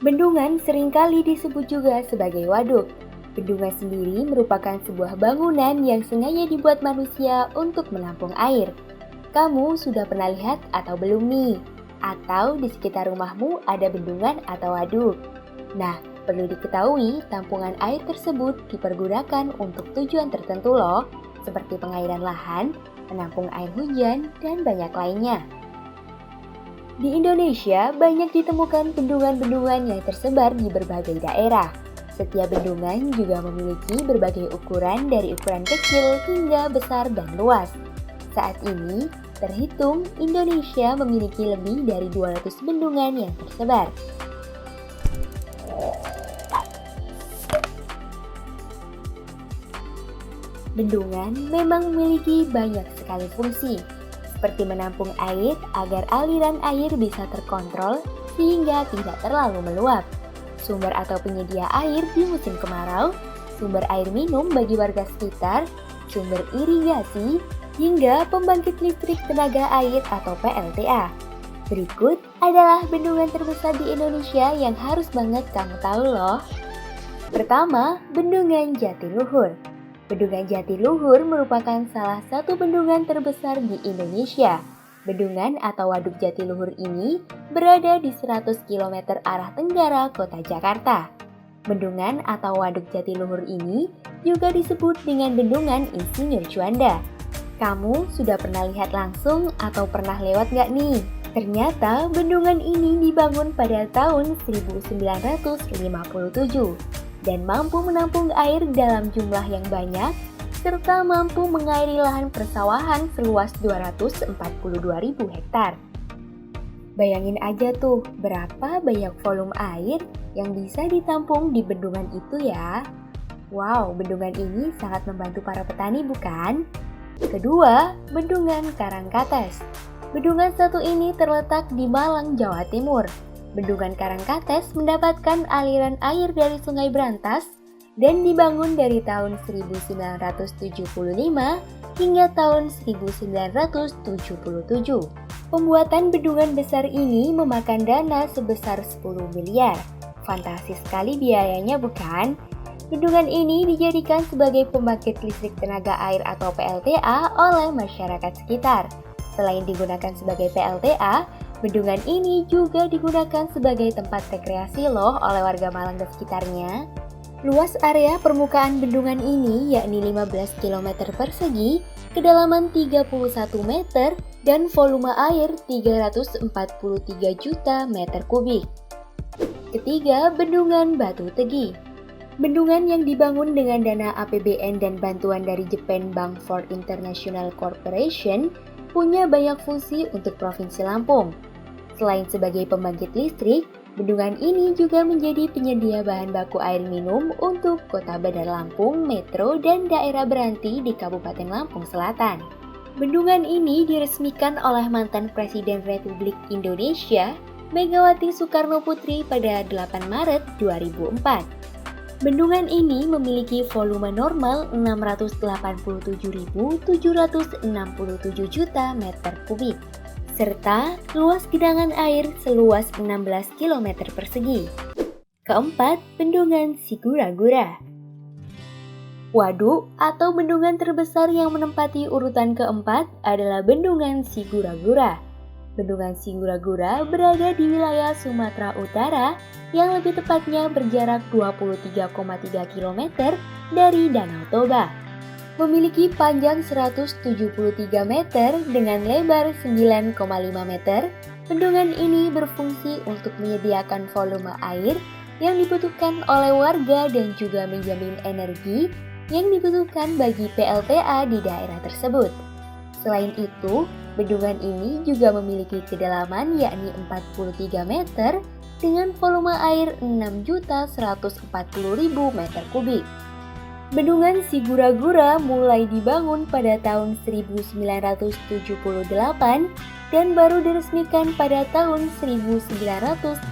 Bendungan seringkali disebut juga sebagai waduk. Bendungan sendiri merupakan sebuah bangunan yang sengaja dibuat manusia untuk menampung air. Kamu sudah pernah lihat atau belum nih? Atau di sekitar rumahmu ada bendungan atau waduk? Nah, perlu diketahui tampungan air tersebut dipergunakan untuk tujuan tertentu loh, seperti pengairan lahan, menampung air hujan, dan banyak lainnya. Di Indonesia, banyak ditemukan bendungan-bendungan yang tersebar di berbagai daerah. Setiap bendungan juga memiliki berbagai ukuran dari ukuran kecil hingga besar dan luas. Saat ini, terhitung Indonesia memiliki lebih dari 200 bendungan yang tersebar. Bendungan memang memiliki banyak sekali fungsi, seperti menampung air agar aliran air bisa terkontrol sehingga tidak terlalu meluap, sumber atau penyedia air di musim kemarau, sumber air minum bagi warga sekitar, sumber irigasi, hingga pembangkit listrik tenaga air atau PLTA. Berikut adalah bendungan terbesar di Indonesia yang harus banget kamu tahu loh. Pertama, Bendungan Jatiluhur. Bendungan Jatiluhur merupakan salah satu bendungan terbesar di Indonesia. Bendungan atau Waduk Jatiluhur ini berada di 100 km arah tenggara kota Jakarta. Bendungan atau Waduk Jatiluhur ini juga disebut dengan Bendungan Insinyur Juanda. Kamu sudah pernah lihat langsung atau pernah lewat nggak nih? Ternyata bendungan ini dibangun pada tahun 1957 dan mampu menampung air dalam jumlah yang banyak serta mampu mengairi lahan persawahan seluas 242.000 hektar. Bayangin aja tuh berapa banyak volume air yang bisa ditampung di bendungan itu ya. Wow, bendungan ini sangat membantu para petani bukan? Kedua, Bendungan Karangkates. Bendungan satu ini terletak di Malang, Jawa Timur. Bendungan Karangkates mendapatkan aliran air dari Sungai Brantas dan dibangun dari tahun 1975 hingga tahun 1977. Pembuatan bendungan besar ini memakan dana sebesar 10 miliar. Fantasi sekali biayanya bukan? Bendungan ini dijadikan sebagai pembangkit listrik tenaga air atau PLTA oleh masyarakat sekitar. Selain digunakan sebagai PLTA, bendungan ini juga digunakan sebagai tempat rekreasi loh oleh warga Malang dan sekitarnya. Luas area permukaan bendungan ini yakni 15 km persegi, kedalaman 31 meter, dan volume air 343 juta meter kubik. Ketiga, Bendungan Batu Tegi. Bendungan yang dibangun dengan dana APBN dan bantuan dari Japan Bank for International Corporation punya banyak fungsi untuk Provinsi Lampung. Selain sebagai pembangkit listrik, bendungan ini juga menjadi penyedia bahan baku air minum untuk Kota Bandar Lampung, Metro, dan daerah Beranti di Kabupaten Lampung Selatan. Bendungan ini diresmikan oleh mantan Presiden Republik Indonesia, Megawati Soekarno Putri pada 8 Maret 2004. Bendungan ini memiliki volume normal 687.767 juta meter kubik, serta luas genangan air seluas 16 km persegi. Keempat, Bendungan Sigura-gura. Waduk atau bendungan terbesar yang menempati urutan keempat adalah Bendungan Sigura-gura. Bendungan Sigura-gura berada di wilayah Sumatera Utara yang lebih tepatnya berjarak 23,3 km dari Danau Toba. Memiliki panjang 173 meter dengan lebar 9,5 meter, bendungan ini berfungsi untuk menyediakan volume air yang dibutuhkan oleh warga dan juga menjamin energi yang dibutuhkan bagi PLTA di daerah tersebut. Selain itu, bendungan ini juga memiliki kedalaman yakni 43 meter dengan volume air 6.140.000 meter kubik. Bendungan Sigura-gura mulai dibangun pada tahun 1978 dan baru diresmikan pada tahun 1981.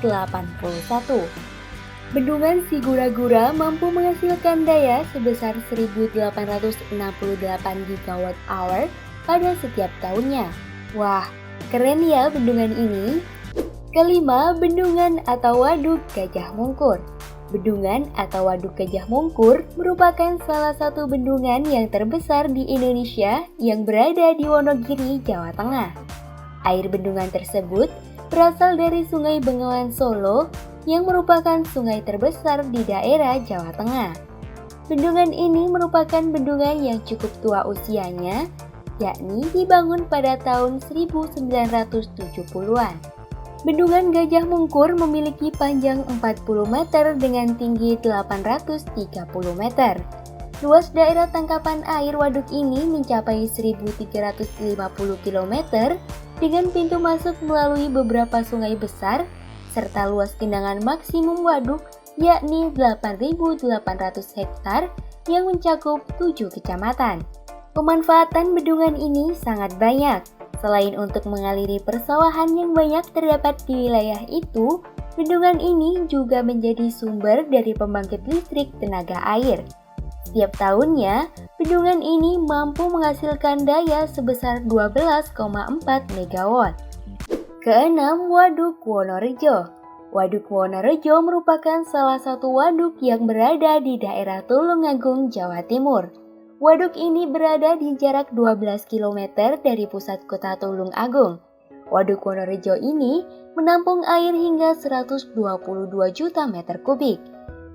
Bendungan Sigura-gura mampu menghasilkan daya sebesar 1.868 GWh pada setiap tahunnya. Wah, keren ya bendungan ini. Kelima, bendungan atau waduk Gajah Mungkur. Bendungan atau waduk Gajah Mungkur merupakan salah satu bendungan yang terbesar di Indonesia yang berada di Wonogiri, Jawa Tengah. Air bendungan tersebut berasal dari Sungai Bengawan Solo yang merupakan sungai terbesar di daerah Jawa Tengah. Bendungan ini merupakan bendungan yang cukup tua usianya, yakni dibangun pada tahun 1970-an. Bendungan Gajah Mungkur memiliki panjang 40 meter dengan tinggi 830 meter. Luas daerah tangkapan air waduk ini mencapai 1.350 km dengan pintu masuk melalui beberapa sungai besar serta luas genangan maksimum waduk yakni 8.800 hektar yang mencakup 7 kecamatan. Pemanfaatan bendungan ini sangat banyak. Selain untuk mengaliri persawahan yang banyak terdapat di wilayah itu, bendungan ini juga menjadi sumber dari pembangkit listrik tenaga air. Setiap tahunnya, bendungan ini mampu menghasilkan daya sebesar 12,4 MW. Keenam, Waduk Wonorejo. Waduk Wonorejo merupakan salah satu waduk yang berada di daerah Tulungagung, Jawa Timur. Waduk ini berada di jarak 12 km dari pusat kota Tulung Agung. Waduk Wonorejo ini menampung air hingga 122 juta meter kubik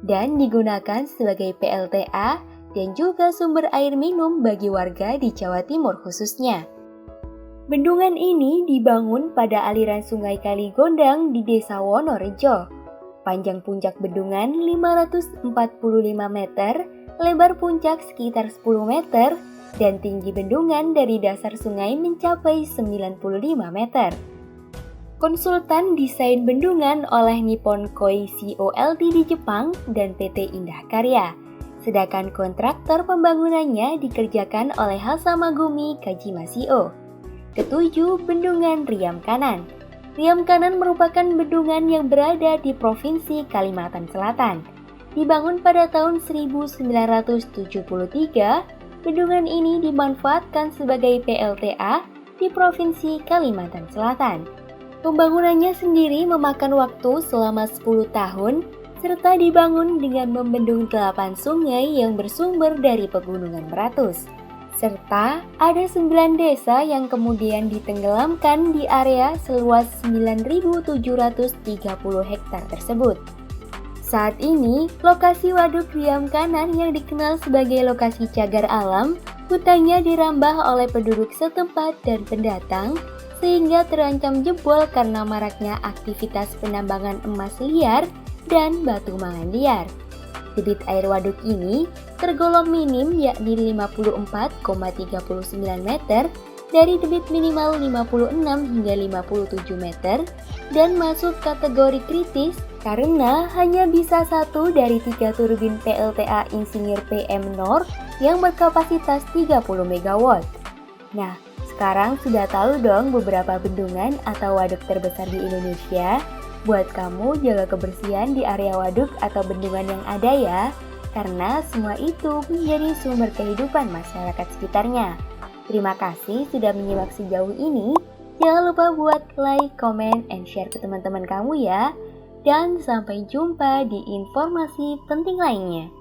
dan digunakan sebagai PLTA dan juga sumber air minum bagi warga di Jawa Timur khususnya. Bendungan ini dibangun pada aliran Sungai Kaligondang di Desa Wonorejo. Panjang puncak bendungan 545 meter, lebar puncak sekitar 10 meter, dan tinggi bendungan dari dasar sungai mencapai 95 meter. Konsultan desain bendungan oleh Nippon Koi Co., Ltd. di Jepang dan PT Indah Karya, sedangkan kontraktor pembangunannya dikerjakan oleh Hasama Gumi Kajima Co. Ketujuh, Bendungan Riam Kanan. Riam Kanan merupakan bendungan yang berada di Provinsi Kalimantan Selatan. Dibangun pada tahun 1973, bendungan ini dimanfaatkan sebagai PLTA di Provinsi Kalimantan Selatan. Pembangunannya sendiri memakan waktu selama 10 tahun, serta dibangun dengan membendung 8 sungai yang bersumber dari Pegunungan Meratus. Serta ada 9 desa yang kemudian ditenggelamkan di area seluas 9.730 hektar tersebut. Saat ini, lokasi Waduk Riam Kanan yang dikenal sebagai lokasi cagar alam, hutannya dirambah oleh penduduk setempat dan pendatang, sehingga terancam jebol karena maraknya aktivitas penambangan emas liar dan batu mangan liar. Debit air waduk ini tergolong minim yakni 54,39 meter dari debit minimal 56 hingga 57 meter dan masuk kategori kritis karena hanya bisa 1 dari 3 turbin PLTA Insinyur PM Nor yang berkapasitas 30 MW. Nah, sekarang sudah tahu dong beberapa bendungan atau waduk terbesar di Indonesia. Buat kamu jaga kebersihan di area waduk atau bendungan yang ada ya, karena semua itu menjadi sumber kehidupan masyarakat sekitarnya. Terima kasih sudah menyimak sejauh ini. Jangan lupa buat like, comment, and share ke teman-teman kamu ya. Dan sampai jumpa di informasi penting lainnya.